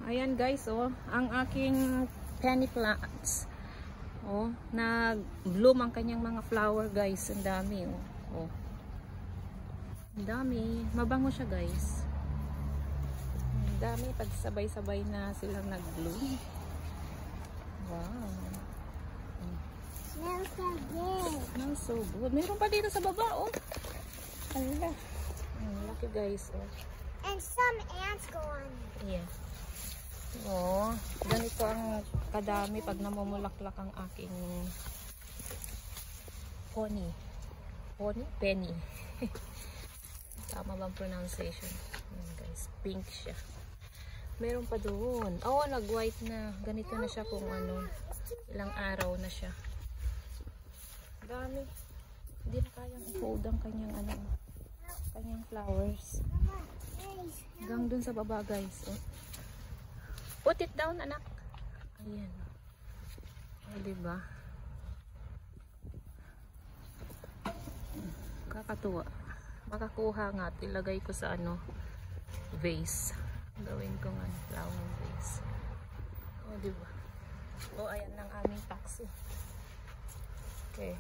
Ayan guys, oh, ang aking penny plants. Oh, nag-bloom ang kanyang mga flower guys. Ang dami, oh. Oh. Ang dami. Mabango siya guys. Ang dami. Pag sabay-sabay na silang nag-bloom. Wow. Smells so good. Smells so good. Mayroon pa dito sa baba, oh. Ala. Laki guys, oh. And some ants go on it. Yeah. Oh, ganito ang kadami pag namumulaklak ang aking pony. Pony? Penny. Tama bang pronunciation? Ayan guys, pink siya. Meron pa doon. Oh, nag-white na. Ganito na siya kung ano, ilang araw na siya. Dami. Hindi na kayang i-hold ang kanyang ano, kanyang flowers. Hanggang dun sa baba guys. Oh. Put it down, anak. Ayan. O, diba? Kakatuwa. Makakuha nga at ilagay ko sa ano, vase. Gawin ko nga flower vase. O, diba? O, ayan ang aming taxi. Okay.